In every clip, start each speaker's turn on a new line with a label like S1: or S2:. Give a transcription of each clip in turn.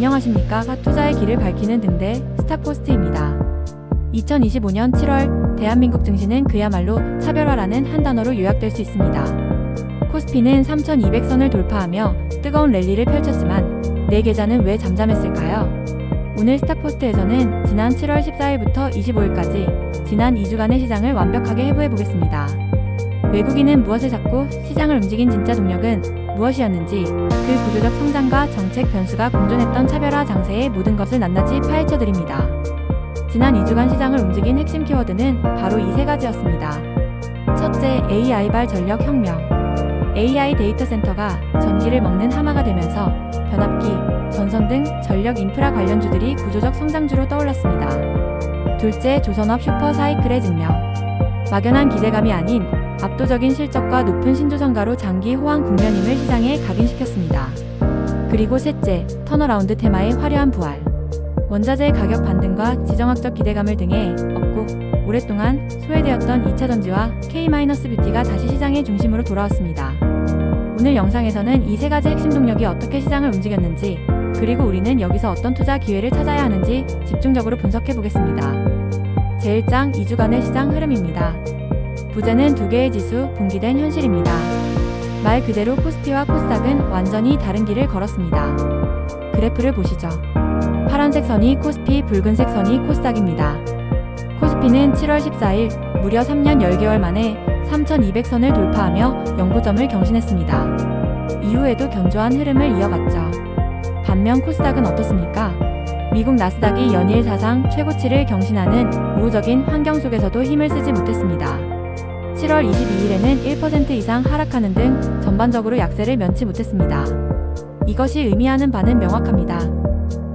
S1: 안녕하십니까. 투자의 길을 밝히는 등대 스탁포스트입니다. 2025년 7월 대한민국 증시는 그야말로 차별화라는 한 단어로 요약될 수 있습니다. 코스피는 3,200선을 돌파하며 뜨거운 랠리를 펼쳤지만 내 계좌는 왜 잠잠했을까요? 오늘 스탁포스트에서는 지난 7월 14일부터 25일까지 지난 2주간의 시장을 완벽하게 해부해보겠습니다. 외국인은 무엇을 찾고 시장을 움직인 진짜 동력은 무엇이었는지, 그 구조적 성장과 정책 변수가 공존했던 차별화 장세의 모든 것을 낱낱이 파헤쳐드립니다. 지난 2주간 시장을 움직인 핵심 키워드는 바로 이 세 가지였습니다. 첫째, AI발 전력 혁명. AI 데이터 센터가 전기를 먹는 하마가 되면서 변압기, 전선 등 전력 인프라 관련주들이 구조적 성장주로 떠올랐습니다. 둘째, 조선업 슈퍼 사이클의 증명. 막연한 기대감이 아닌 압도적인 실적과 높은 신조성가로 장기 호황 국면임을 시장에 각인시켰습니다. 그리고 셋째, 턴어라운드 테마의 화려한 부활. 원자재 가격 반등과 지정학적 기대감을 등에 업고 오랫동안 소외되었던 2차전지와 K-뷰티가 다시 시장의 중심으로 돌아왔습니다. 오늘 영상에서는 이 세 가지 핵심 동력이 어떻게 시장을 움직였는지, 그리고 우리는 여기서 어떤 투자 기회를 찾아야 하는지 집중적으로 분석해보겠습니다. 제1장 2주간의 시장 흐름입니다. 부제는 두 개의 지수, 분기된 현실입니다. 말 그대로 코스피와 코스닥은 완전히 다른 길을 걸었습니다. 그래프를 보시죠. 파란색 선이 코스피, 붉은색 선이 코스닥입니다. 코스피는 7월 14일 무려 3년 10개월 만에 3,200선을 돌파하며 연고점을 경신했습니다. 이후에도 견조한 흐름을 이어갔죠. 반면 코스닥은 어떻습니까? 미국 나스닥이 연일 사상 최고치를 경신하는 우호적인 환경 속에서도 힘을 쓰지 못했습니다. 7월 22일에는 1% 이상 하락하는 등 전반적으로 약세를 면치 못했습니다. 이것이 의미하는 바는 명확합니다.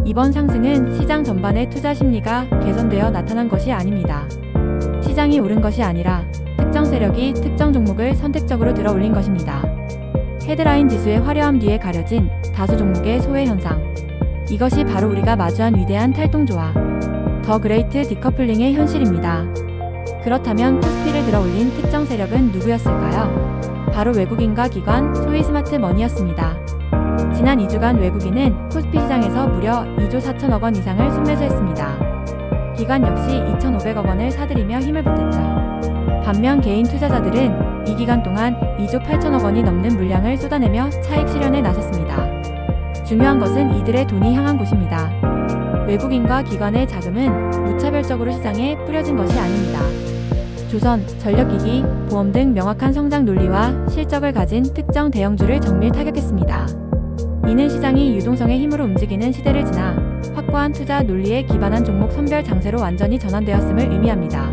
S1: 이번 상승은 시장 전반의 투자 심리가 개선되어 나타난 것이 아닙니다. 시장이 오른 것이 아니라 특정 세력이 특정 종목을 선택적으로 들어 올린 것입니다. 헤드라인 지수의 화려함 뒤에 가려진 다수 종목의 소외 현상. 이것이 바로 우리가 마주한 위대한 탈동조화, 더 그레이트 디커플링의 현실입니다. 그렇다면 코스피를 들어 올린 특정 세력은 누구였을까요? 바로 외국인과 기관, 소위 스마트 머니였습니다. 지난 2주간 외국인은 코스피 시장에서 무려 2조 4천억 원 이상을 순매수했습니다. 기관 역시 2,500억 원을 사들이며 힘을 보탰죠. 반면 개인 투자자들은 이 기간 동안 2조 8천억 원이 넘는 물량을 쏟아내며 차익 실현에 나섰습니다. 중요한 것은 이들의 돈이 향한 곳입니다. 외국인과 기관의 자금은 무차별적으로 시장에 뿌려진 것이 아닙니다. 조선, 전력기기, 보험 등 명확한 성장 논리와 실적을 가진 특정 대형주를 정밀 타격했습니다. 이는 시장이 유동성의 힘으로 움직이는 시대를 지나 확고한 투자 논리에 기반한 종목 선별 장세로 완전히 전환되었음을 의미합니다.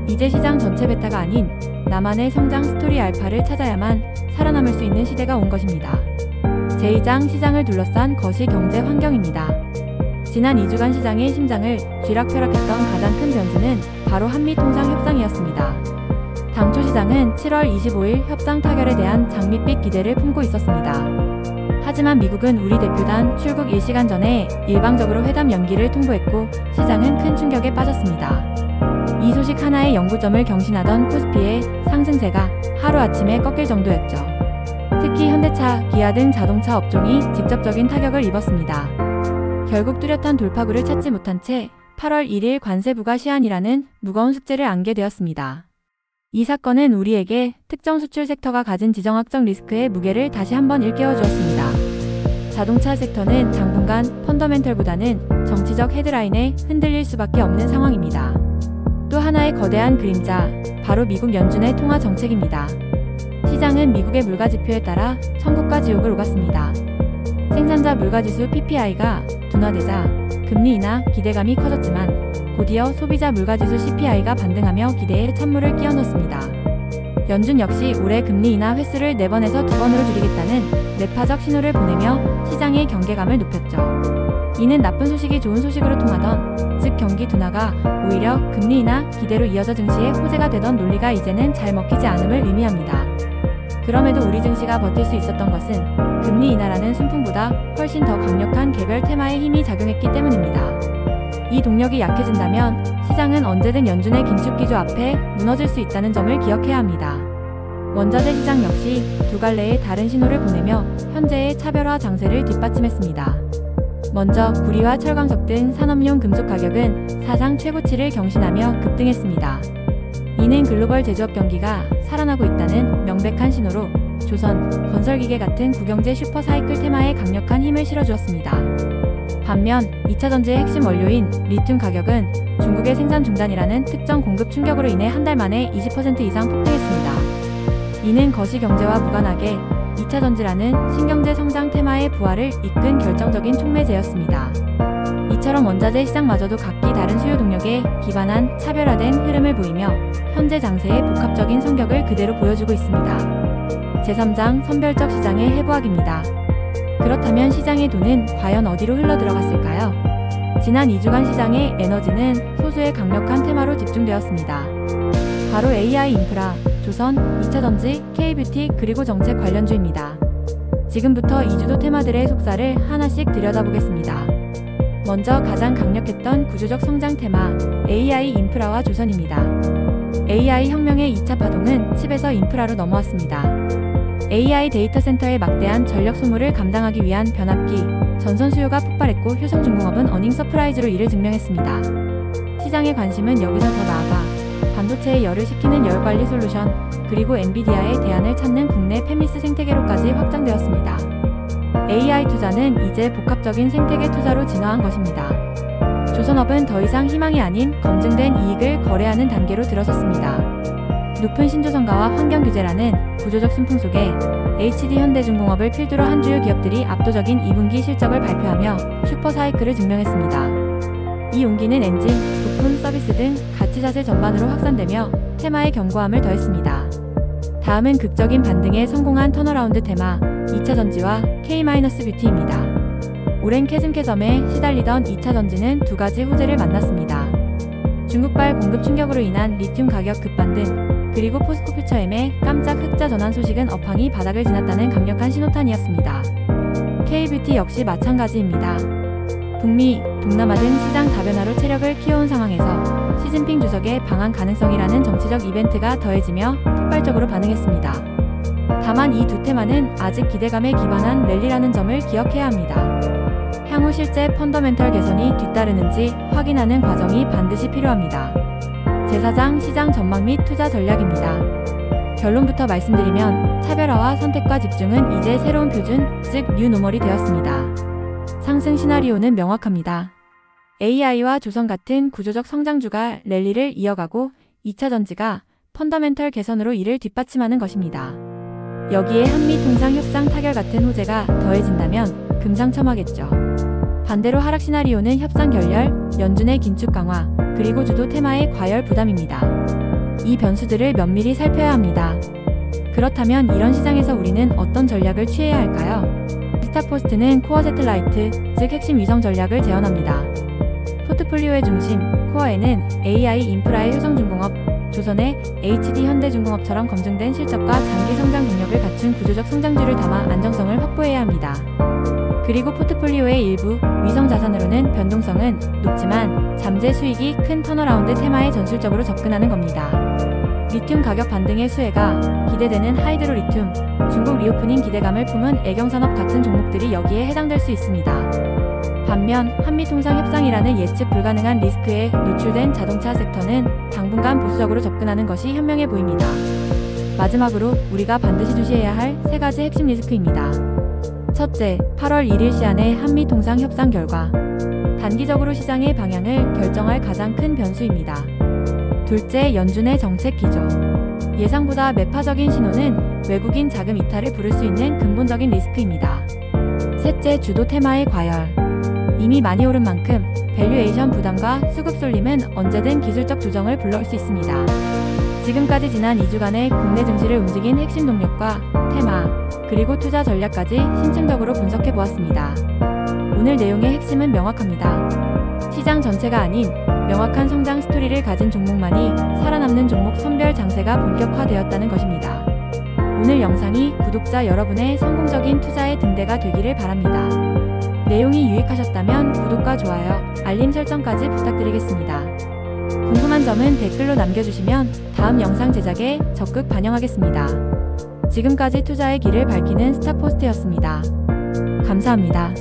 S1: 이제 시장 전체 베타가 아닌 나만의 성장 스토리 알파를 찾아야만 살아남을 수 있는 시대가 온 것입니다. 제2장 시장을 둘러싼 거시 경제 환경입니다. 지난 2주간 시장의 심장을 쥐락펴락했던 가장 큰 변수는 바로 한미 통상 협상이었습니다. 당초 시장은 7월 25일 협상 타결에 대한 장밋빛 기대를 품고 있었습니다. 하지만 미국은 우리 대표단 출국 1시간 전에 일방적으로 회담 연기를 통보했고 시장은 큰 충격에 빠졌습니다. 이 소식 하나의 연고점을 경신하던 코스피의 상승세가 하루아침에 꺾일 정도였죠. 특히 현대차, 기아 등 자동차 업종이 직접적인 타격을 입었습니다. 결국 뚜렷한 돌파구를 찾지 못한 채 8월 1일 관세 부과 시한이라는 무거운 숙제를 안게 되었습니다. 이 사건은 우리에게 특정 수출 섹터가 가진 지정학적 리스크의 무게를 다시 한번 일깨워 주었습니다. 자동차 섹터는 당분간 펀더멘털보다는 정치적 헤드라인에 흔들릴 수밖에 없는 상황입니다. 또 하나의 거대한 그림자, 바로 미국 연준의 통화 정책입니다. 시장은 미국의 물가지표에 따라 천국과 지옥을 오갔습니다. 생산자 물가지수 PPI가 둔화되자 금리 인하 기대감이 커졌지만 곧이어 소비자 물가지수 CPI가 반등하며 기대에 찬물을 끼워 넣었습니다. 연준 역시 올해 금리 인하 횟수를 4번에서 2번으로 줄이겠다는 매파적 신호를 보내며 시장의 경계감을 높였죠. 이는 나쁜 소식이 좋은 소식으로 통하던, 즉 경기 둔화가 오히려 금리 인하 기대로 이어져 증시의 호재가 되던 논리가 이제는 잘 먹히지 않음을 의미합니다. 그럼에도 우리 증시가 버틸 수 있었던 것은 금리 인하라는 순풍보다 훨씬 더 강력한 개별 테마의 힘이 작용했기 때문입니다. 이 동력이 약해진다면 시장은 언제든 연준의 긴축 기조 앞에 무너질 수 있다는 점을 기억해야 합니다. 원자재 시장 역시 두 갈래의 다른 신호를 보내며 현재의 차별화 장세를 뒷받침했습니다. 먼저 구리와 철광석 등 산업용 금속 가격은 사상 최고치를 경신하며 급등했습니다. 이는 글로벌 제조업 경기가 살아나고 있다는 명백한 신호로 조선, 건설기계 같은 국영제 슈퍼사이클 테마에 강력한 힘을 실어주었습니다. 반면 2차전지의 핵심 원료인 리튬 가격은 중국의 생산 중단이라는 특정 공급 충격으로 인해 한 달 만에 20% 이상 폭등했습니다. 이는 거시경제와 무관하게 2차전지라는 신경제 성장 테마의 부활을 이끈 결정적인 촉매제였습니다. 이처럼 원자재 시장마저도 각기 다른 수요 동력에 기반한 차별화된 흐름을 보이며 현재 장세의 복합적인 성격을 그대로 보여주고 있습니다. 제3장 선별적 시장의 해부학입니다. 그렇다면 시장의 돈은 과연 어디로 흘러들어갔을까요? 지난 2주간 시장의 에너지는 소수의 강력한 테마로 집중되었습니다. 바로 AI 인프라, 조선, 2차전지, K뷰티 그리고 정책 관련주입니다. 지금부터 2주도 테마들의 속살을 하나씩 들여다보겠습니다. 먼저 가장 강력했던 구조적 성장 테마 AI 인프라와 조선입니다. AI 혁명의 2차 파동은 칩에서 인프라로 넘어왔습니다. AI 데이터 센터의 막대한 전력 소모를 감당하기 위한 변압기, 전선 수요가 폭발했고 효성중공업은 어닝 서프라이즈로 이를 증명했습니다. 시장의 관심은 여기서 더 나아가 반도체에 열을 식히는 열관리 솔루션, 그리고 엔비디아의 대안을 찾는 국내 팹리스 생태계로까지 확장되었습니다. AI 투자는 이제 복합적인 생태계 투자로 진화한 것입니다. 조선업은 더 이상 희망이 아닌 검증된 이익을 거래하는 단계로 들어섰습니다. 높은 신조성과와 환경규제라는 구조적 순풍 속에 HD현대중공업을 필두로 한 주요 기업들이 압도적인 2분기 실적을 발표하며 슈퍼사이클을 증명했습니다. 이 온기는 엔진, 부품, 서비스 등 가치자재 전반으로 확산되며 테마의 견고함을 더했습니다. 다음은 극적인 반등에 성공한 턴어라운드 테마 2차전지와 K-뷰티입니다. 오랜 캐즘캐점에 시달리던 2차전지는 두 가지 호재를 만났습니다. 중국발 공급 충격으로 인한 리튬 가격 급반등, 그리고 포스코퓨처엠의 깜짝 흑자 전환 소식은 업황이 바닥을 지났다는 강력한 신호탄이었습니다. K뷰티 역시 마찬가지입니다. 북미, 동남아 등 시장 다변화로 체력을 키워온 상황에서 시진핑 주석의 방한 가능성이라는 정치적 이벤트가 더해지며 폭발적으로 반응했습니다. 다만 이 두 테마는 아직 기대감에 기반한 랠리라는 점을 기억해야 합니다. 향후 실제 펀더멘털 개선이 뒤따르는지 확인하는 과정이 반드시 필요합니다. 제4장 시장 전망 및 투자 전략입니다. 결론부터 말씀드리면 차별화와 선택과 집중은 이제 새로운 표준, 즉 뉴노멀이 되었습니다. 상승 시나리오는 명확합니다. AI와 조선 같은 구조적 성장주가 랠리를 이어가고 2차전지가 펀더멘털 개선으로 이를 뒷받침하는 것입니다. 여기에 한미통상 협상 타결 같은 호재가 더해진다면 금상첨화겠죠. 반대로 하락 시나리오는 협상 결렬, 연준의 긴축 강화, 그리고 주도 테마의 과열 부담입니다. 이 변수들을 면밀히 살펴야 합니다. 그렇다면 이런 시장에서 우리는 어떤 전략을 취해야 할까요? 스타포스트는 코어 새틀라이트, 즉 핵심 위성 전략을 제언합니다. 포트폴리오의 중심, 코어에는 AI 인프라의 효성중공업, 조선의 HD현대중공업처럼 검증된 실적과 장기 성장 동력을 갖춘 구조적 성장주를 담아 안정성을 확보해야 합니다. 그리고 포트폴리오의 일부 위성 자산으로는 변동성은 높지만 잠재 수익이 큰 턴어라운드 테마에 전술적으로 접근하는 겁니다. 리튬 가격 반등의 수혜가 기대되는 하이드로리튬, 중국 리오프닝 기대감을 품은 애경산업 같은 종목들이 여기에 해당될 수 있습니다. 반면 한미통상 협상이라는 예측 불가능한 리스크에 노출된 자동차 섹터는 당분간 보수적으로 접근하는 것이 현명해 보입니다. 마지막으로 우리가 반드시 주시해야 할 세 가지 핵심 리스크입니다. 첫째, 8월 1일 시한의 한미통상 협상 결과. 단기적으로 시장의 방향을 결정할 가장 큰 변수입니다. 둘째, 연준의 정책 기조. 예상보다 매파적인 신호는 외국인 자금 이탈을 부를 수 있는 근본적인 리스크입니다. 셋째, 주도 테마의 과열. 이미 많이 오른 만큼 밸류에이션 부담과 수급 쏠림은 언제든 기술적 조정을 불러올 수 있습니다. 지금까지 지난 2주간의 국내 증시를 움직인 핵심 동력과 테마, 그리고 투자 전략까지 심층적으로 분석해 보았습니다. 오늘 내용의 핵심은 명확합니다. 시장 전체가 아닌 명확한 성장 스토리를 가진 종목만이 살아남는 종목 선별 장세가 본격화되었다는 것입니다. 오늘 영상이 구독자 여러분의 성공적인 투자의 등대가 되기를 바랍니다. 내용이 유익하셨다면 구독과 좋아요, 알림 설정까지 부탁드리겠습니다. 궁금한 점은 댓글로 남겨주시면 다음 영상 제작에 적극 반영하겠습니다. 지금까지 투자의 길을 밝히는 스타포스트였습니다. 감사합니다.